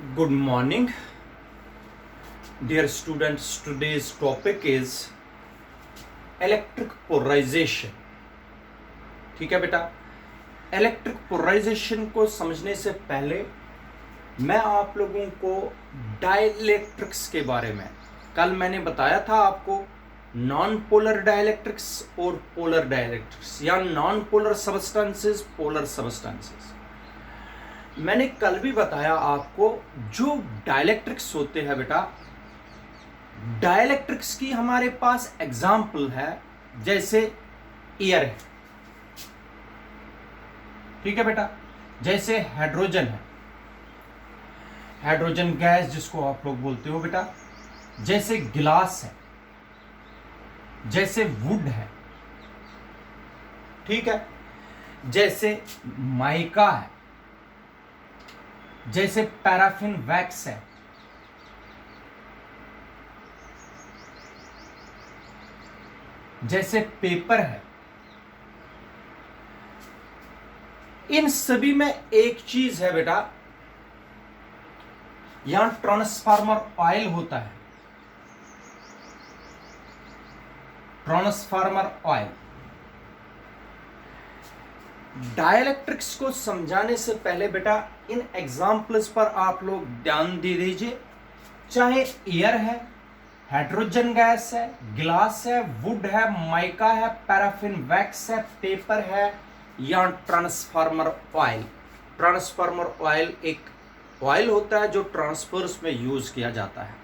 Good morning, dear students. Today's topic is electric polarization. ठीक है बेटा, इलेक्ट्रिक पोलराइजेशन को समझने से पहले मैं आप लोगों को डाइलेक्ट्रिक्स के बारे में, कल मैंने बताया था आपको नॉन पोलर डाइलेक्ट्रिक्स और पोलर डाइलेक्ट्रिक्स या non polar substances, polar substances. मैंने कल भी बताया आपको जो डाइलेक्ट्रिक्स होते हैं बेटा, डाइलेक्ट्रिक्स की हमारे पास एग्जाम्पल है जैसे एयर है, ठीक है बेटा, जैसे हाइड्रोजन है, हाइड्रोजन गैस जिसको आप लोग बोलते हो बेटा, जैसे गिलास है, जैसे वुड है, ठीक है, जैसे माइका है, जैसे पैराफिन वैक्स है, जैसे पेपर है। इन सभी में एक चीज है बेटा, यहां ट्रांसफार्मर ऑयल होता है, ट्रांसफार्मर ऑयल। डाइलेक्ट्रिक्स को समझाने से पहले बेटा इन एग्जाम्पल्स पर आप लोग ध्यान दे दीजिए। चाहे एयर है, हाइड्रोजन गैस है, गिलास है, वुड है, माइका है, पैराफिन वैक्स है, पेपर है या ट्रांसफार्मर ऑयल। ट्रांसफार्मर ऑयल एक ऑयल होता है जो ट्रांसफर्स में यूज किया जाता है।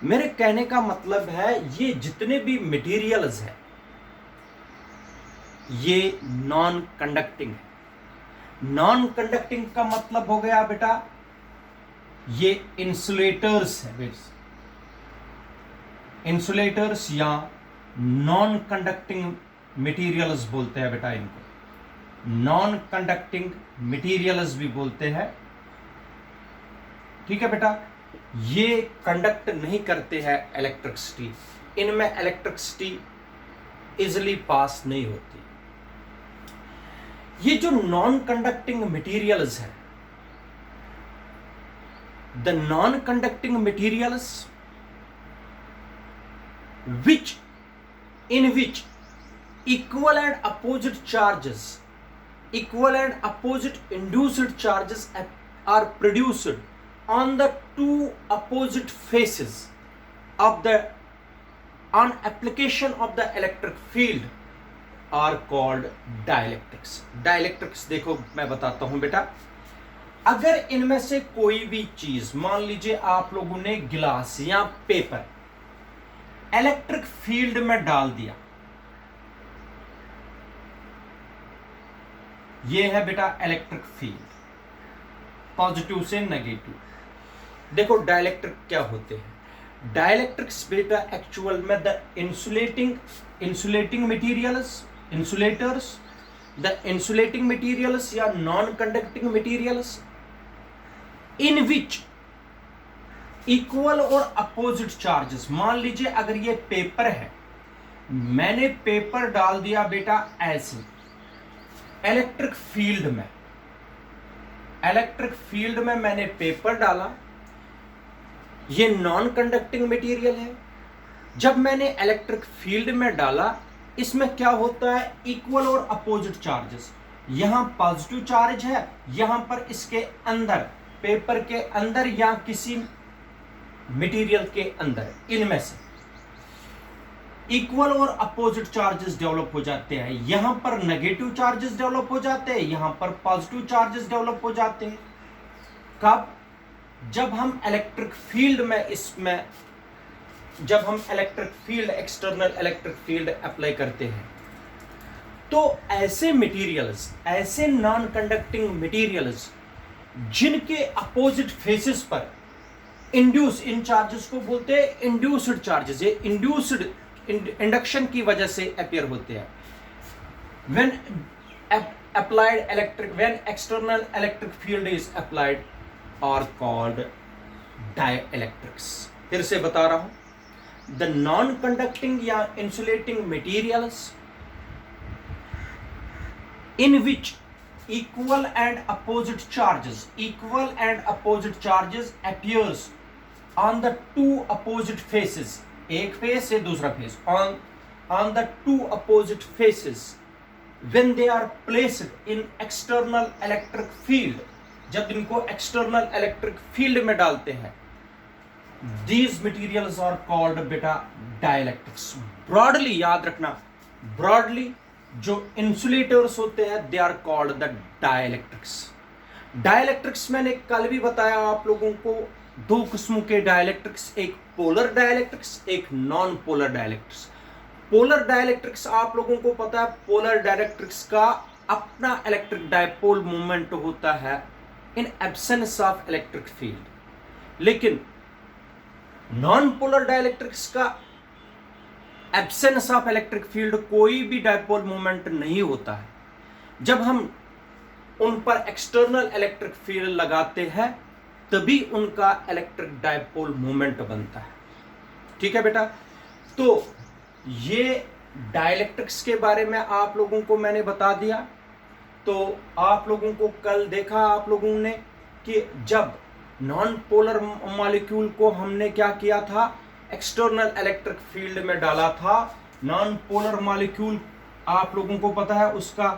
मेरे कहने का मतलब है ये जितने भी मटेरियल्स है ये नॉन कंडक्टिंग है। नॉन कंडक्टिंग का मतलब हो गया बेटा ये इंसुलेटर्स है बेटा, इंसुलेटर्स या नॉन कंडक्टिंग मटेरियल्स बोलते हैं बेटा इनको, नॉन कंडक्टिंग मटेरियल्स भी बोलते हैं, ठीक है बेटा। ये कंडक्ट नहीं करते हैं इलेक्ट्रिसिटी, इनमें इलेक्ट्रिसिटी इजिली पास नहीं होती। ये जो नॉन कंडक्टिंग मटेरियल्स है, the non conducting materials in which equal and opposite charges, equal and opposite induced charges are produced on the two opposite faces of the on application of the electric field are called dielectrics. Dielectrics देखो मैं बताता हूं बेटा, अगर इनमें से कोई भी चीज, मान लीजिए आप लोगों ने गिलास या पेपर इलेक्ट्रिक फील्ड में डाल दिया, यह है बेटा इलेक्ट्रिक फील्ड, पॉजिटिव से नेगेटिव। देखो डाइलेक्ट्रिक क्या होते हैं, डाइलेक्ट्रिक्स बेटा एक्चुअल में the insulating materials, insulators, the insulating materials या non conducting materials in which equal और अपोजिट चार्जेस। मान लीजिए अगर ये पेपर है, मैंने पेपर डाल दिया बेटा ऐसे इलेक्ट्रिक फील्ड में, इलेक्ट्रिक फील्ड में मैंने पेपर डाला, ये नॉन कंडक्टिंग मटेरियल है। जब मैंने इलेक्ट्रिक फील्ड में डाला, इसमें क्या होता है, इक्वल और अपोजिट चार्जेस। यहां पॉजिटिव चार्ज है, यहां पर इसके अंदर, पेपर के अंदर या किसी मटेरियल के अंदर, इनमें से इक्वल और अपोजिट चार्जेस डेवलप हो जाते हैं। यहां पर नेगेटिव चार्जेस डेवलप हो जाते हैं, यहां पर पॉजिटिव चार्जेस डेवलप हो जाते हैं। कब? जब हम इलेक्ट्रिक फील्ड में, इसमें जब हम electric field, external electric field apply करते हैं, तो ऐसे मटेरियल्स, ऐसे नॉन कंडक्टिंग मटेरियल्स जिनके अपोजिट फेसेस पर इंड्यूस, इन चार्जेस को बोलते हैं इंड्यूस्ड चार्जेस, ये इंड्यूस्ड इंडक्शन की वजह से अपीयर होते हैं। When applied electric, when external electric field is applied are called dielectrics. फिर से बता रहा हूं, द नॉन कंडक्टिंग या insulating materials in which equal and opposite charges appears on the two opposite faces, एक फेस से दूसरा face, on the two opposite faces when they are placed in external electric field, जब इनको external electric field में डालते हैं, these materials are called बेटा dielectrics. broadly याद रखना, broadly जो इंसुलेटर्स होते हैं they are called the dielectrics. Dielectrics मैंने कल भी बताया आप लोगों को, दो किस्मों के डाइलेक्ट्रिक्स, एक पोलर डाइलेक्ट्रिक्स, एक non polar dielectrics. Polar dielectrics आप लोगों को पता है, पोलर डाइलेक्ट्रिक्स का अपना इलेक्ट्रिक डाइपोल मूवमेंट होता है in absence of electric field. लेकिन नॉन पोलर डाइलेक्ट्रिक्स का एब्सेंस ऑफ इलेक्ट्रिक फील्ड, कोई भी डाइपोल मूवमेंट नहीं होता है. जब हम उन पर एक्सटर्नल इलेक्ट्रिक फील्ड लगाते हैं तभी उनका इलेक्ट्रिक डाइपोल मूवमेंट बनता है. ठीक है बेटा, तो ये डाइलेक्ट्रिक्स के बारे में आप लोगों को मैंने बता दिया. तो आप लोगों को कल देखा आप लोगों ने कि जब नॉन पोलर मॉलिक्यूल को हमने क्या किया था, एक्सटर्नल इलेक्ट्रिक फील्ड में डाला था. नॉन पोलर मॉलिक्यूल आप लोगों को पता है उसका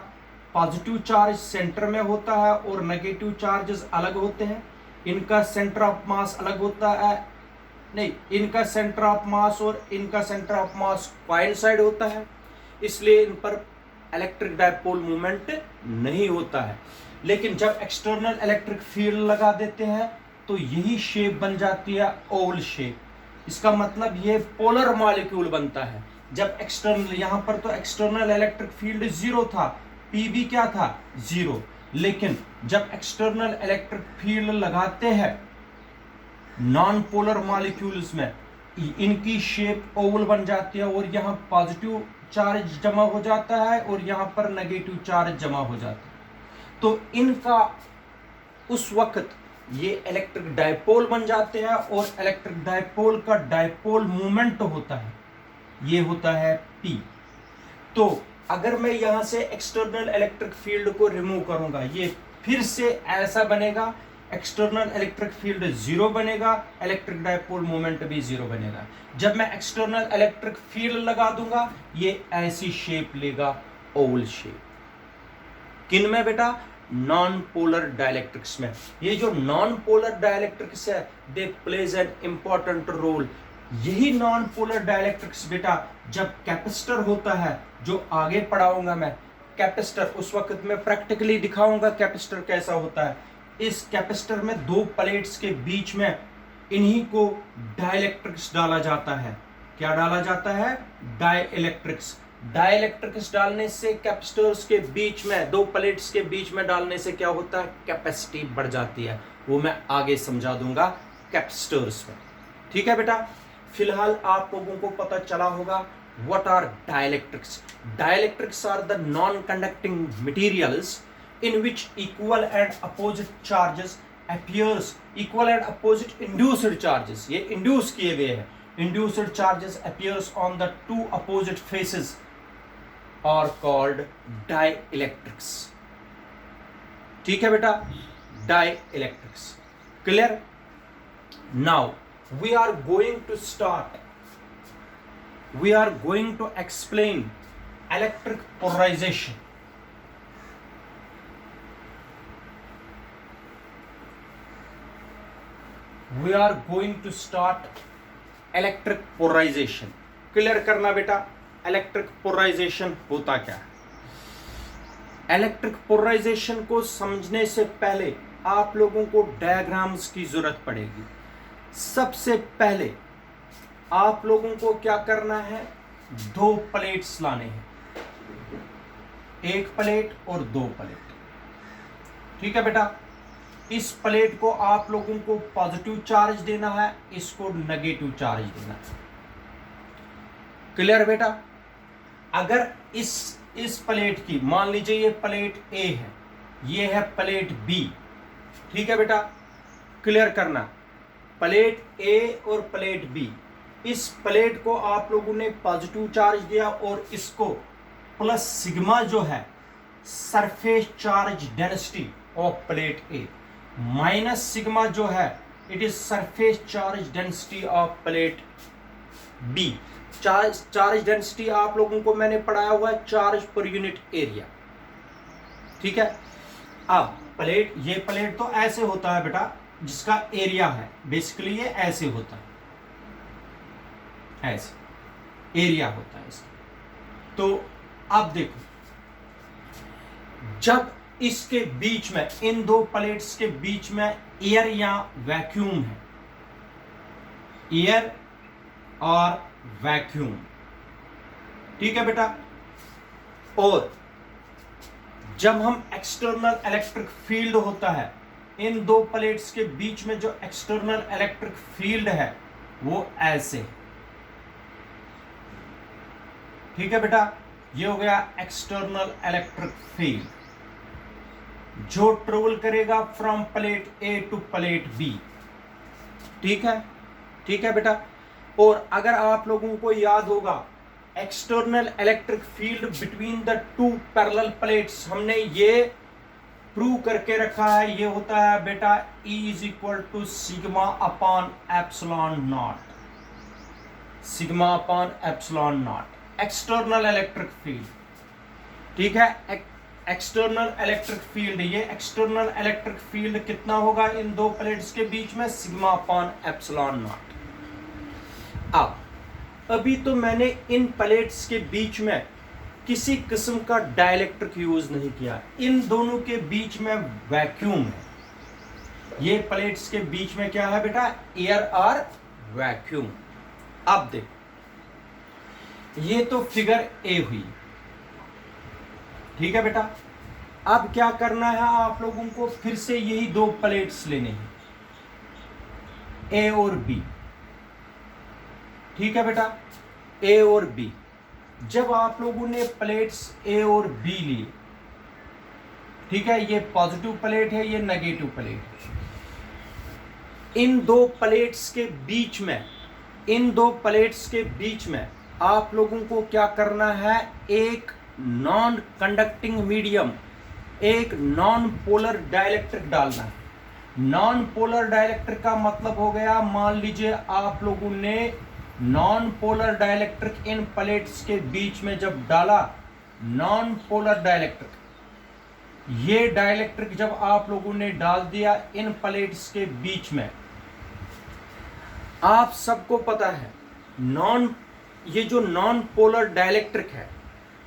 पॉजिटिव चार्ज सेंटर में होता है और नेगेटिव चार्जेस अलग होते हैं. इनका सेंटर ऑफ मास अलग होता है, नहीं, इनका सेंटर ऑफ मास और इनका सेंटर ऑफ मास कोइंसाइड होता है, इसलिए इन पर इलेक्ट्रिक डाइपोल मूवमेंट नहीं होता है. लेकिन जब एक्सटर्नल इलेक्ट्रिक फील्ड लगा देते हैं तो यही शेप बन जाती है ओवल शेप. इसका मतलब ये पोलर मॉलिक्यूल बनता है. जब एक्सटर्नल, यहां पर तो एक्सटर्नल इलेक्ट्रिक फील्ड जीरो था, पीबी क्या था, जीरो. लेकिन जब एक्सटर्नल इलेक्ट्रिक फील्ड लगाते हैं नॉन पोलर मॉलिक्यूल्स में, इनकी शेप ओवल बन जाती है और यहां पॉजिटिव चार्ज जमा हो जाता है और यहां पर नेगेटिव चार्ज जमा हो जाता है. तो इनका उस वक्त ये इलेक्ट्रिक डाइपोल बन जाते हैं और इलेक्ट्रिक डाइपोल का डाइपोल मूवमेंट होता है, ये होता है P. तो अगर मैं यहां से एक्सटर्नल इलेक्ट्रिक फील्ड को रिमूव करूंगा, ये फिर से ऐसा बनेगा, एक्सटर्नल इलेक्ट्रिक फील्ड जीरो बनेगा, इलेक्ट्रिक डाइपोल मूवमेंट भी जीरो बनेगा. जब मैं एक्सटर्नल इलेक्ट्रिक फील्ड लगा दूंगा ये ऐसी शेप लेगा, ओवल शेप. किन में बेटा, नॉन पोलर डाइलेक्ट्रिक्स में. ये जो नॉन पोलर डाइलेक्ट्रिक्स है दे प्लेज एन इंपॉर्टेंट रोल. यही नॉन पोलर डाइलेक्ट्रिक्स बेटा जब कैपेसिटर होता है, जो आगे पढ़ाऊंगा मैं कैपेसिटर, उस वक्त मैं प्रैक्टिकली दिखाऊंगा कैपेसिटर कैसा होता है. इस कैपेसिटर में दो प्लेट्स के बीच में इन्हीं को डाइलेक्ट्रिक्स डाला जाता है. क्या डाला जाता है, डाइलेक्ट्रिक्स. डाइलेक्ट्रिक्स डालने से कैपेसिटर्स के बीच में, दो प्लेट्स के बीच में डालने से क्या होता है, कैपेसिटी बढ़ जाती है. वो मैं आगे समझा दूंगा कैपेसिटर्स में. ठीक है बेटा, फिलहाल आप लोगों को पता चला होगा what are dielectrics. Dielectrics are the non conducting materials in which equal and opposite charges appears, equal and opposite induced charges, ये induce किए गए हैं, induced charges appears on the two opposite faces are called dielectrics. ठीक है बेटा, dielectrics. Clear? Now we are going to start, we are going to explain electric polarization. We are going to start electric polarization. Clear करना बेटा, electric polarisation होता क्या है. Electric polarisation को समझने से पहले आप लोगों को डायग्राम्स की जरूरत पड़ेगी. सबसे पहले आप लोगों को क्या करना है, दो प्लेट्स लाने हैं, एक प्लेट और दो प्लेट. ठीक है बेटा, इस प्लेट को आप लोगों को पॉजिटिव चार्ज देना है, इसको नेगेटिव चार्ज देना है. क्लियर बेटा. अगर इस प्लेट की, मान लीजिए ये प्लेट ए है, ये है प्लेट बी. ठीक है बेटा, क्लियर करना, प्लेट ए और प्लेट बी. इस प्लेट को आप लोगों ने पॉजिटिव चार्ज दिया और इसको प्लस सिग्मा जो है surface charge density of plate A, minus sigma जो है it is surface charge density of plate B. Charge density आप लोगों को मैंने पढ़ाया हुआ है चार्ज पर यूनिट एरिया, ठीक है। अब प्लेट, ये प्लेट तो ऐसे होता है बेटा जिसका एरिया है, बेसिकली ये ऐसे होता है, ऐसे एरिया होता है इसका। तो अब देखो, जब इसके बीच में, इन दो प्लेट्स के बीच में एयर या वैक्यूम है, एयर और वैक्यूम, ठीक है बेटा। और जब हम एक्सटर्नल इलेक्ट्रिक फील्ड होता है, इन दो प्लेट्स के बीच में जो एक्सटर्नल इलेक्ट्रिक फील्ड है वो ऐसे, ठीक है बेटा। ये हो गया एक्सटर्नल इलेक्ट्रिक फील्ड जो ट्रेवल करेगा from plate A to plate B, ठीक है, ठीक है बेटा। और अगर आप लोगों को याद होगा external electric field between the two parallel plates, हमने ये प्रूव करके रखा है, ये होता है बेटा E is equal to sigma upon epsilon naught, sigma upon epsilon naught external electric field, ठीक है। एक्सटर्नल इलेक्ट्रिक फील्ड, ये एक्सटर्नल इलेक्ट्रिक फील्ड कितना होगा इन दो प्लेट्स के बीच में, सिग्मा अपॉन एप्सिलॉन नॉट। अब अभी तो मैंने इन प्लेट्स के बीच में किसी किस्म का डाइलेक्ट्रिक यूज नहीं किया, इन दोनों के बीच में वैक्यूम है। ये प्लेट्स के बीच में क्या है बेटा, एयर और वैक्यूम। अब देखो, ये तो फिगर ए हुई, ठीक है बेटा। अब क्या करना है आप लोगों को, फिर से यही दो प्लेट्स लेने हैं, ए और बी, ठीक है बेटा, ए और बी। जब आप लोगों ने प्लेट्स ए और बी ली, ठीक है, ये पॉजिटिव प्लेट है, ये नेगेटिव प्लेट है, इन दो प्लेट्स के बीच में, इन दो प्लेट्स के बीच में आप लोगों को क्या करना है, एक नॉन कंडक्टिंग मीडियम, एक नॉन पोलर डाइलेक्ट्रिक डालना है। नॉन पोलर डाइलेक्ट्रिक का मतलब हो गया, मान लीजिए आप लोगों ने नॉन पोलर डाइलेक्ट्रिक इन प्लेट्स के बीच में जब डाला, नॉन पोलर डाइलेक्ट्रिक, ये डाइलेक्ट्रिक जब आप लोगों ने डाल दिया इन प्लेट्स के बीच में, आप सबको पता है ये जो नॉन पोलर डाइलेक्ट्रिक है,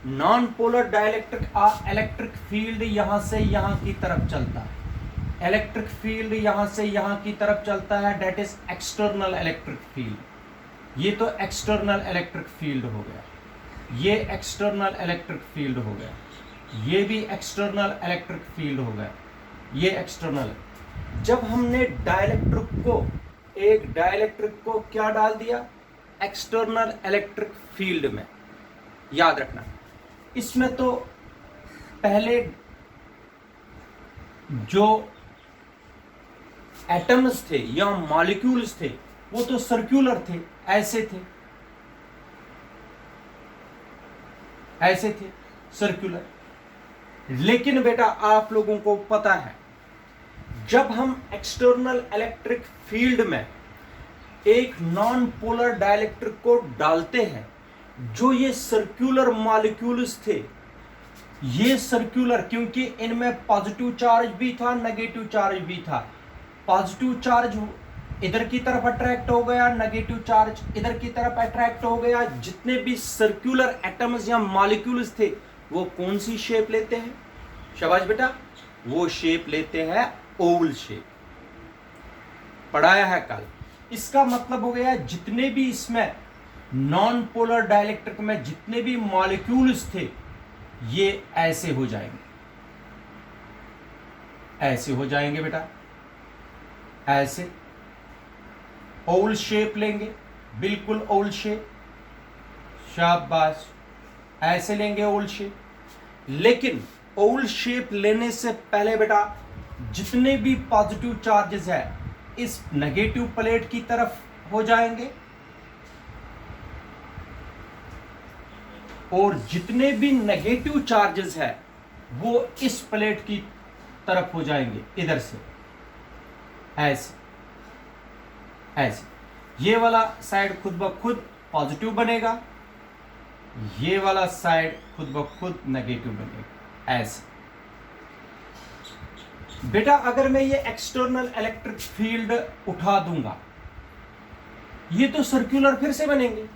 non polar dielectric electric field यहां से यहां की तरफ चलता है, इलेक्ट्रिक फील्ड यहां से यहां की तरफ चलता है, that is external electric field. ये तो एक्सटर्नल इलेक्ट्रिक फील्ड हो गया, ये एक्सटर्नल इलेक्ट्रिक फील्ड हो गया, ये भी एक्सटर्नल इलेक्ट्रिक फील्ड हो गया, ये एक्सटर्नल। जब हमने डाइलेक्ट्रिक को, एक डाइलेक्ट्रिक को क्या डाल दिया, एक्सटर्नल इलेक्ट्रिक फील्ड में, याद रखना इसमें तो पहले जो एटम्स थे या मॉलिक्यूल्स थे वो तो सर्कुलर थे, ऐसे थे, ऐसे थे सर्कुलर। लेकिन बेटा आप लोगों को पता है, जब हम एक्सटर्नल इलेक्ट्रिक फील्ड में एक नॉन पोलर डाइलेक्ट्रिक को डालते हैं, जो ये सर्कुलर मॉलिक्यूल्स थे, ये सर्कुलर, क्योंकि इनमें पॉजिटिव चार्ज भी था, नेगेटिव चार्ज भी था। पॉजिटिव चार्ज इधर की तरफ अट्रैक्ट हो गया, नेगेटिव चार्ज इधर की तरफ अट्रैक्ट हो गया। जितने भी सर्कुलर एटम्स या मॉलिक्यूल्स थे वो कौन सी शेप लेते हैं, शाबाश बेटा, वो शेप लेते हैं ओवल शेप, पढ़ाया है कल। इसका मतलब हो गया जितने भी इसमें नॉन पोलर डाइलेक्ट्रिक में जितने भी मॉलिक्यूल्स थे ये ऐसे हो जाएंगे, ऐसे हो जाएंगे बेटा, ऐसे ओवल शेप लेंगे, बिल्कुल ओवल शेप, शाबाश, ऐसे लेंगे ओवल शेप। लेकिन ओवल शेप लेने से पहले बेटा जितने भी पॉजिटिव चार्जेस है इस नेगेटिव प्लेट की तरफ हो जाएंगे, और जितने भी नेगेटिव चार्जेस है वो इस प्लेट की तरफ हो जाएंगे, इधर से ऐसे ऐसे। ये वाला साइड खुद ब खुद पॉजिटिव बनेगा, ये वाला साइड खुद ब खुद नेगेटिव बनेगा ऐसे। बेटा अगर मैं ये एक्सटर्नल इलेक्ट्रिक फील्ड उठा दूंगा, ये तो सर्कुलर फिर से बनेंगे।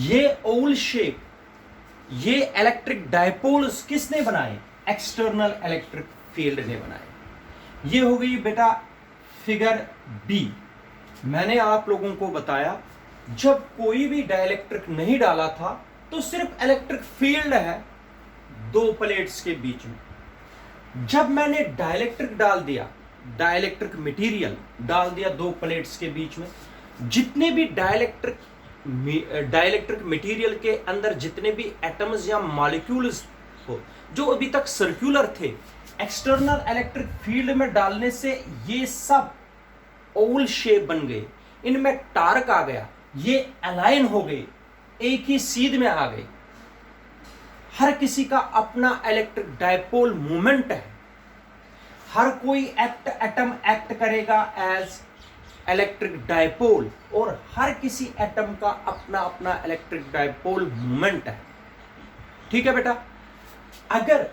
ये ओवल शेप, ये इलेक्ट्रिक डायपोल्स किसने बनाए? एक्सटर्नल इलेक्ट्रिक फील्ड ने बनाए। ये हो गई बेटा फिगर बी। मैंने आप लोगों को बताया जब कोई भी डाइलेक्ट्रिक नहीं डाला था तो सिर्फ इलेक्ट्रिक फील्ड है दो प्लेट्स के बीच में। जब मैंने डाइलेक्ट्रिक डाल दिया, डाइलेक्ट्रिक मटेरियल डाल दिया दो प्लेट्स के बीच में, जितने भी डाइलेक्ट्रिक मटेरियल के अंदर जितने भी एटम्स या मॉलिक्यूल्स हो जो अभी तक सर्कुलर थे, एक्सटर्नल इलेक्ट्रिक फील्ड में डालने से ये सब ओवल शेप बन गए, इनमें टार्क आ गया, ये अलाइन हो गए, एक ही सीध में आ गए। हर किसी का अपना इलेक्ट्रिक डायपोल मूवमेंट है। हर कोई एटम एक्ट करेगा एज इलेक्ट्रिक डायपोल, और हर किसी एटम का अपना अपना इलेक्ट्रिक डायपोल मूवमेंट है। ठीक है बेटा, अगर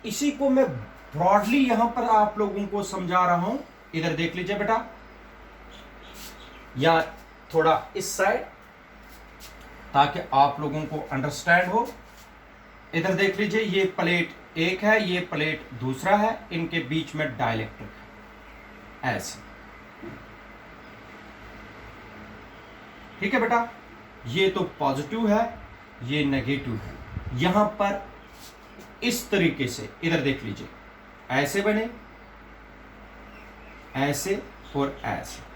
इसी को मैं ब्रॉडली यहां पर आप लोगों को समझा रहा हूं, इधर देख लीजिए बेटा, या थोड़ा इस साइड ताकि आप लोगों को अंडरस्टैंड हो। इधर देख लीजिए, ये प्लेट एक है, ये प्लेट दूसरा है, इनके बीच में डाइलेक्ट्रिक है ऐसे। ठीक है बेटा, ये तो पॉजिटिव है, ये नेगेटिव है। यहां पर इस तरीके से इधर देख लीजिए, ऐसे बने, ऐसे और ऐसे।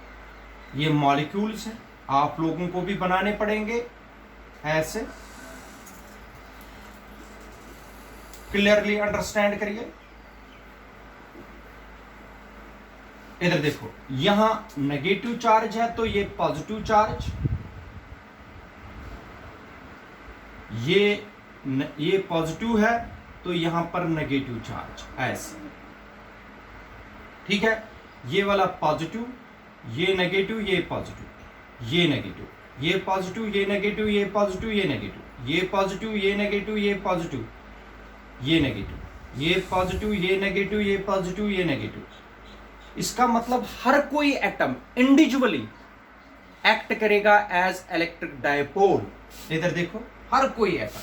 ये मॉलिक्यूल्स हैं, आप लोगों को भी बनाने पड़ेंगे ऐसे। क्लियरली अंडरस्टैंड करिए। इधर देखो, यहां नेगेटिव चार्ज है तो ये पॉजिटिव चार्ज, ये पॉजिटिव है तो यहां पर नेगेटिव चार्ज ऐसे। ठीक है, ये वाला पॉजिटिव, ये नेगेटिव, ये पॉजिटिव, ये नेगेटिव, ये पॉजिटिव, ये नेगेटिव, ये पॉजिटिव, ये नेगेटिव, ये पॉजिटिव, ये नेगेटिव, ये पॉजिटिव, ये नेगेटिव, ये पॉजिटिव, ये नेगेटिव, ये पॉजिटिव, ये नेगेटिव। इसका मतलब हर कोई एटम इंडिविजुअली एक्ट करेगा एज इलेक्ट्रिक डायपोल। इधर देखो, हर कोई एटम,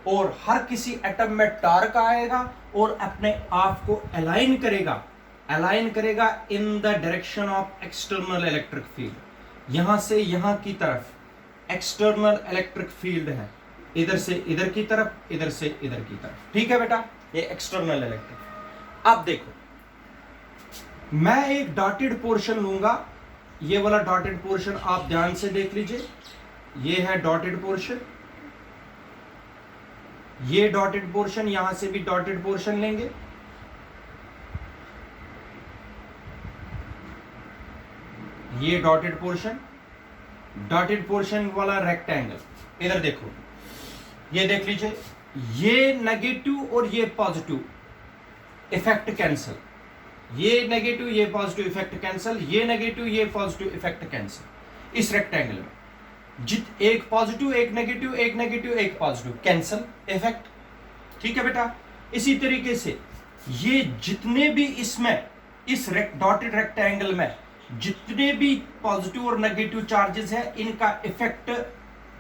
और हर किसी एटम में टार्क आएगा और अपने आप को अलाइन करेगा in the direction of external electric field. यहां से यहां की तरफ एक्सटर्नल इलेक्ट्रिक फील्ड है, इधर से इधर की तरफ, इधर से इधर की तरफ। ठीक है बेटा, ये एक्सटर्नल इलेक्ट्रिक। अब देखो, मैं एक डॉटेड पोर्शन लूंगा, ये वाला डॉटेड पोर्शन आप ध्यान से देख लीजिए, ये है डॉटेड पोर्शन, ये डॉटेड पोर्शन, यहां से भी डॉटेड पोर्शन लेंगे, ये डॉटेड पोर्शन वाला रेक्टेंगल। इधर देखो, ये देख लीजिए, ये नेगेटिव और ये पॉजिटिव इफेक्ट कैंसिल, ये नेगेटिव ये पॉजिटिव इफेक्ट कैंसिल, ये नेगेटिव ये पॉजिटिव इफेक्ट कैंसिल। इस रेक्टेंगल में एक पॉजिटिव, एक नेगेटिव, एक नेगेटिव, एक पॉजिटिव, कैंसिल इफेक्ट। ठीक है बेटा, इसी तरीके से ये जितने भी इसमें इस डॉटेड रेक्टेंगल में जितने भी पॉजिटिव और नेगेटिव चार्जेस है, इनका इफेक्ट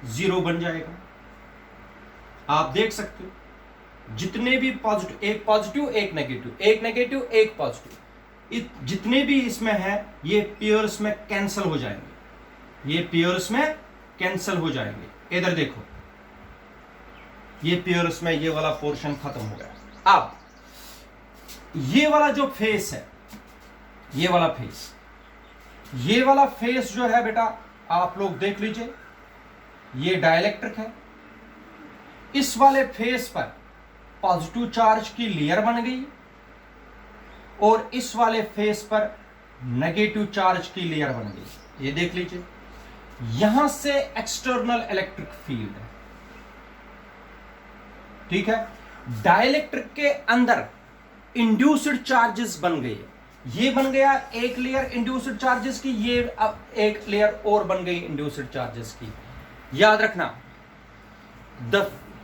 जीरो बन जाएगा। आप देख सकते हो, जितने भी पॉजिटिव, एक पॉजिटिव एक नेगेटिव, एक नेगेटिव एक पॉजिटिव, जितने भी इसमें है ये पेयर्स में कैंसिल हो जाएंगे, ये पेयर्स में कैंसिल हो जाएंगे। इधर देखो, ये पेयर्स में ये वाला पोर्शन खत्म हो गया। अब ये वाला जो फेस है, ये वाला फेस जो है बेटा, आप लोग देख लीजिए, ये डाइलेक्ट्रिक है। इस वाले फेस पर पॉजिटिव चार्ज की लेयर बन गई और इस वाले फेस पर नेगेटिव चार्ज की लेयर बन गई। ये देख लीजिए, यहां से एक्सटर्नल इलेक्ट्रिक फील्ड है। ठीक है, डाइलेक्ट्रिक के अंदर इंड्यूस्ड चार्जेस बन गए, ये बन गया एक लेयर इंड्यूस्ड चार्जेस की, ये अब एक लेयर और बन गई इंड्यूस्ड चार्जेस की। याद रखना, the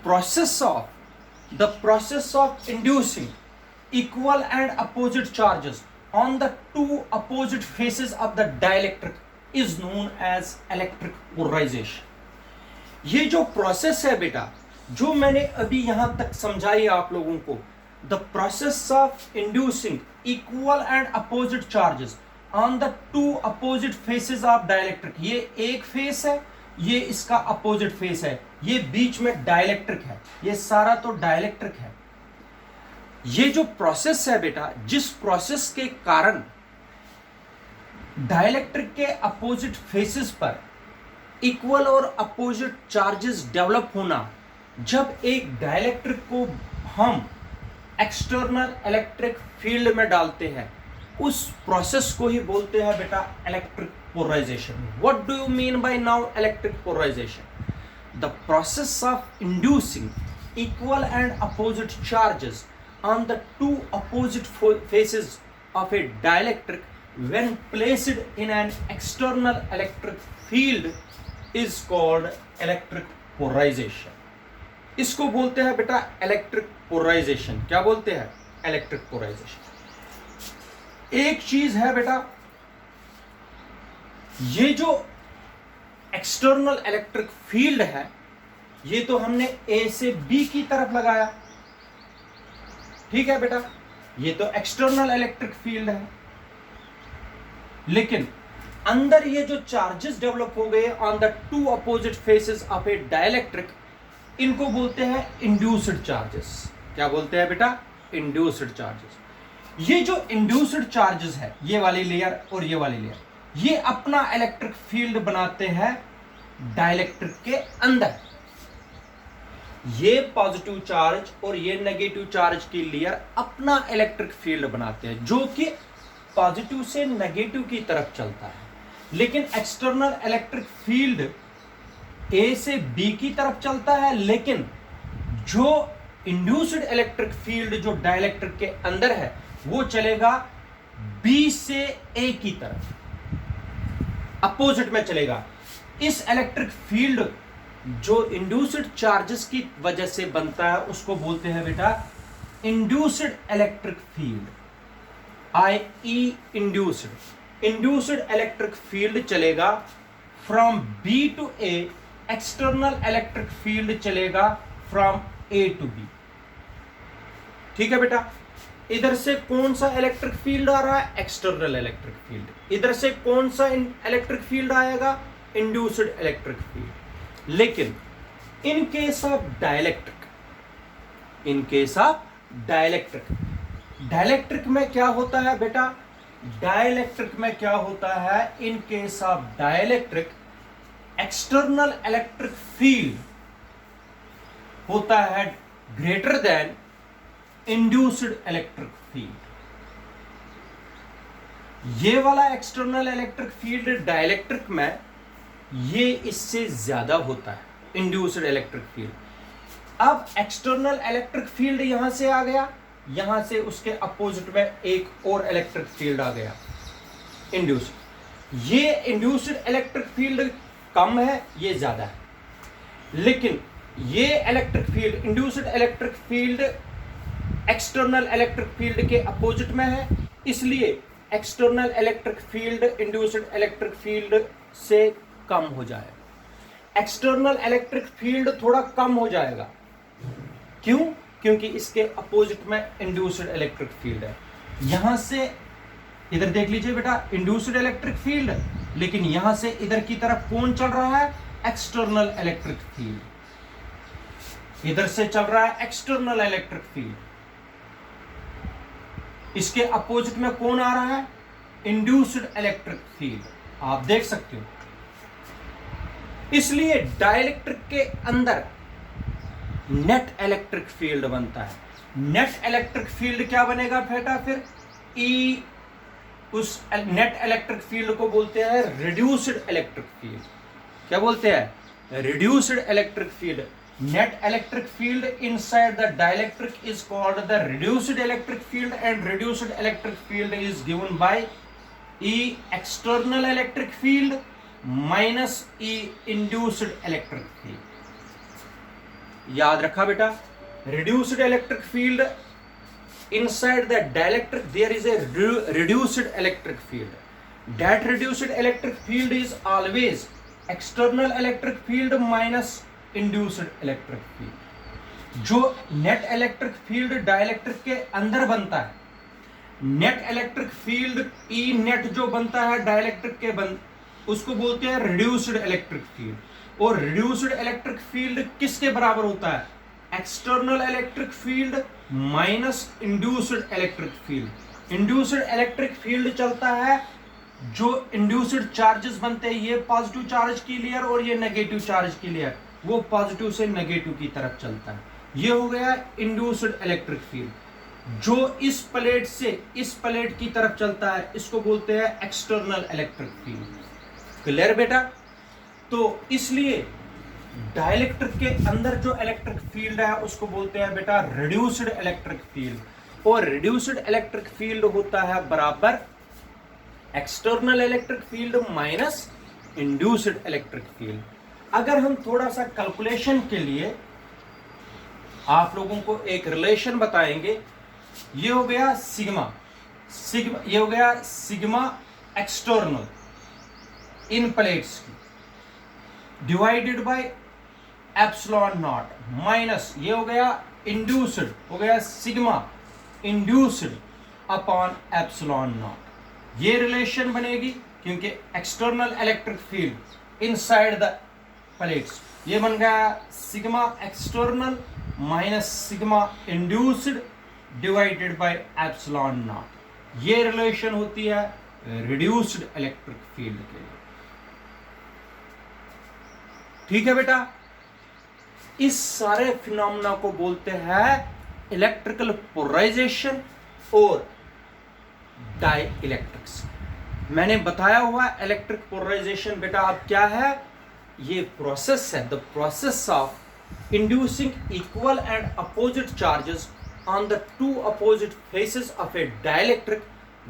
process of inducing equal and opposite charges on the two opposite faces of the dielectric is known as electric polarization। ये जो प्रोसेस है बेटा, जो मैंने अभी यहां तक समझाई आप लोगों को, the process of inducing equal and opposite charges on the two opposite faces of dielectric, ये एक फेस है, ये इसका अपोजिट फेस है, ये बीच में डाइलेक्ट्रिक है, ये सारा तो डाइलेक्ट्रिक है। ये जो प्रोसेस है बेटा, जिस प्रोसेस के कारण डाइलेक्ट्रिक के अपोजिट फेसेस पर इक्वल और अपोजिट चार्जेस डेवलप होना, जब एक डाइलेक्ट्रिक को हम एक्सटर्नल इलेक्ट्रिक फील्ड में डालते हैं, उस प्रोसेस को ही बोलते हैं बेटा electric polarisation. What do you mean by now electric polarisation? The process of inducing equal and opposite charges on the two opposite faces of a dielectric when placed in an external electric field is called electric polarization। इसको बोलते हैं बेटा electric polarisation. क्या बोलते हैं? Electric polarisation. एक चीज है बेटा, ये जो एक्सटर्नल इलेक्ट्रिक फील्ड है, ये तो हमने ए से बी की तरफ लगाया, ठीक है बेटा, ये तो एक्सटर्नल इलेक्ट्रिक फील्ड है। लेकिन अंदर ये जो चार्जेस डेवलप हो गए on the two opposite faces of A dielectric, इनको बोलते हैं इंड्यूस्ड चार्जेस। क्या बोलते हैं बेटा? Induced charges. ये जो इंड्यूस्ड चार्जेस है, ये वाली लेयर और ये वाली लेयर, ये अपना इलेक्ट्रिक फील्ड बनाते हैं डाइलेक्ट्रिक के अंदर। ये पॉजिटिव चार्ज और ये नेगेटिव चार्ज की लेयर अपना इलेक्ट्रिक फील्ड बनाते हैं, जो कि पॉजिटिव से नेगेटिव की तरफ चलता है। लेकिन एक्सटर्नल इलेक्ट्रिक फील्ड ए से बी की तरफ चलता है, लेकिन जो इंड्यूस्ड इलेक्ट्रिक फील्ड जो डाइलेक्ट्रिक के अंदर है, वो चलेगा बी से ए की तरफ, अपोजिट में चलेगा। इस इलेक्ट्रिक फील्ड जो इंड्यूस्ड चार्जेस की वजह से बनता है, उसको बोलते हैं बेटा induced electric field, I induced electric field चलेगा from B to A, external electric field चलेगा फ्रॉम ए टू बी। ठीक है बेटा, इधर से कौन सा इलेक्ट्रिक फील्ड आ रहा है? External electric field. इधर से कौन सा इलेक्ट्रिक फील्ड आएगा? Induced electric field. लेकिन in case of dielectric, dielectric में क्या होता है बेटा? डाइलेक्ट्रिक में क्या होता है? इन case of dielectric, external electric field होता है greater than induced electric field. ये वाला एक्सटर्नल इलेक्ट्रिक फील्ड डाइलेक्ट्रिक में ये इससे ज्यादा होता है, इंड्यूस्ड इलेक्ट्रिक फील्ड। अब एक्सटर्नल इलेक्ट्रिक फील्ड यहां से आ गया, यहां से उसके अपोजिट में एक और इलेक्ट्रिक फील्ड आ गया, इंड्यूस्ड। ये इंड्यूस्ड इलेक्ट्रिक फील्ड कम है, ये ज्यादा है। लेकिन ये electric field, induced electric field external electric field के अपोजिट में है, इसलिए external electric field induced electric field से कम हो जाएगा। एक्सटर्नल इलेक्ट्रिक फील्ड थोड़ा कम हो जाएगा। क्यों? क्योंकि इसके अपोजिट में इंड्यूस्ड इलेक्ट्रिक फील्ड है। यहां से इधर देख लीजिए बेटा, इंड्यूस्ड इलेक्ट्रिक फील्ड, लेकिन यहां से इधर की तरफ कौन चल रहा है? External electric field. इधर से चल रहा है एक्सटर्नल इलेक्ट्रिक फील्ड, इसके अपोजिट में कौन आ रहा है? Induced electric field. आप देख सकते हो। इसलिए डाइलेक्ट्रिक के अंदर नेट इलेक्ट्रिक फील्ड बनता है। नेट इलेक्ट्रिक फील्ड क्या बनेगा बेटा? फिर ई, उस नेट इलेक्ट्रिक फील्ड को बोलते हैं रिड्यूस्ड इलेक्ट्रिक फील्ड। क्या बोलते हैं? Reduced electric field. net electric field inside the dielectric is called the reduced electric field, and reduced electric field is given by E external electric field minus E induced electric field. याद रखा बेटा, reduced electric field inside the dielectric there is a reduced electric field. That reduced electric field is always external electric field minus induced electric field. जो net electric field dielectric के अंदर बनता है, net electric field E net जो बनता है dielectric के उसको बोलते हैं रिड्यूस्ड इलेक्ट्रिक फील्ड. और रिड्यूस्ड इलेक्ट्रिक फील्ड किसके बराबर होता है? External electric field minus induced electric field. Induced electric field चलता है, जो इंड्यूस्ड चार्जेस बनते हैं ये पॉजिटिव चार्ज की लेयर और ये नेगेटिव चार्ज की लेयर, वो पॉजिटिव से नेगेटिव की तरफ चलता है. ये हो गया इंड्यूस्ड इलेक्ट्रिक फील्ड. जो इस प्लेट से इस प्लेट की तरफ चलता है इसको बोलते हैं एक्सटर्नल इलेक्ट्रिक फील्ड. क्लियर बेटा? तो इसलिए डाइलेक्ट्रिक के अंदर जो इलेक्ट्रिक फील्ड है उसको बोलते हैं बेटा रिड्यूस्ड इलेक्ट्रिक फील्ड. और रिड्यूस्ड इलेक्ट्रिक फील्ड होता है बराबर external electric field minus induced electric field. अगर हम थोड़ा सा कैलकुलेशन के लिए आप लोगों को एक रिलेशन बताएंगे, ये हो गया सिग्मा सिग्मा, ये हो गया सिग्मा एक्सटर्नल इन प्लेट्स की divided by epsilon not minus ये हो गया इंड्यूस्ड, हो गया sigma induced upon epsilon not. ये रिलेशन बनेगी क्योंकि external electric field inside the plates, ये बन गया sigma external minus sigma induced divided by epsilon not. ये रिलेशन होती है रिड्यूस्ड इलेक्ट्रिक फील्ड के लिए. ठीक है बेटा? इस सारे फिनोमेना को बोलते हैं इलेक्ट्रिकल पोलराइजेशन और डाई इलेक्ट्रिक्स. मैंने बताया हुआ इलेक्ट्रिक पोलराइजेशन बेटा अब क्या है? ये प्रोसेस है, the process of inducing equal and opposite charges on the two opposite faces of a dielectric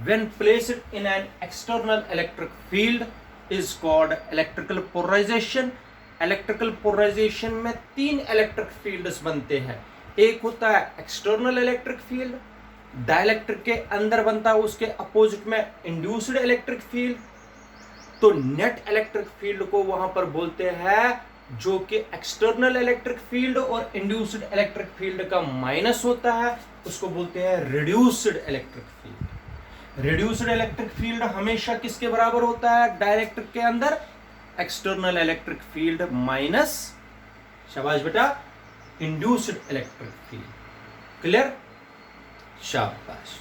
when placed in an external electric field is called electrical polarization. Electrical polarization में तीन electric fields बनते हैं. एक होता है external electric field, dielectric के अंदर बनता है, उसके अपोजिट में इंड्यूस्ड इलेक्ट्रिक फील्ड. तो नेट इलेक्ट्रिक फील्ड को वहां पर बोलते हैं जो कि एक्सटर्नल इलेक्ट्रिक फील्ड और इंड्यूस्ड इलेक्ट्रिक फील्ड का माइनस होता है, उसको बोलते हैं reduced electric field. Reduced electric field हमेशा किसके बराबर होता है? डाइलेक्ट्रिक के अंदर एक्सटर्नल इलेक्ट्रिक फील्ड माइनस, शाबाश बेटा, इंड्यूस्ड इलेक्ट्रिक फील्ड. क्लियर? शाबाश.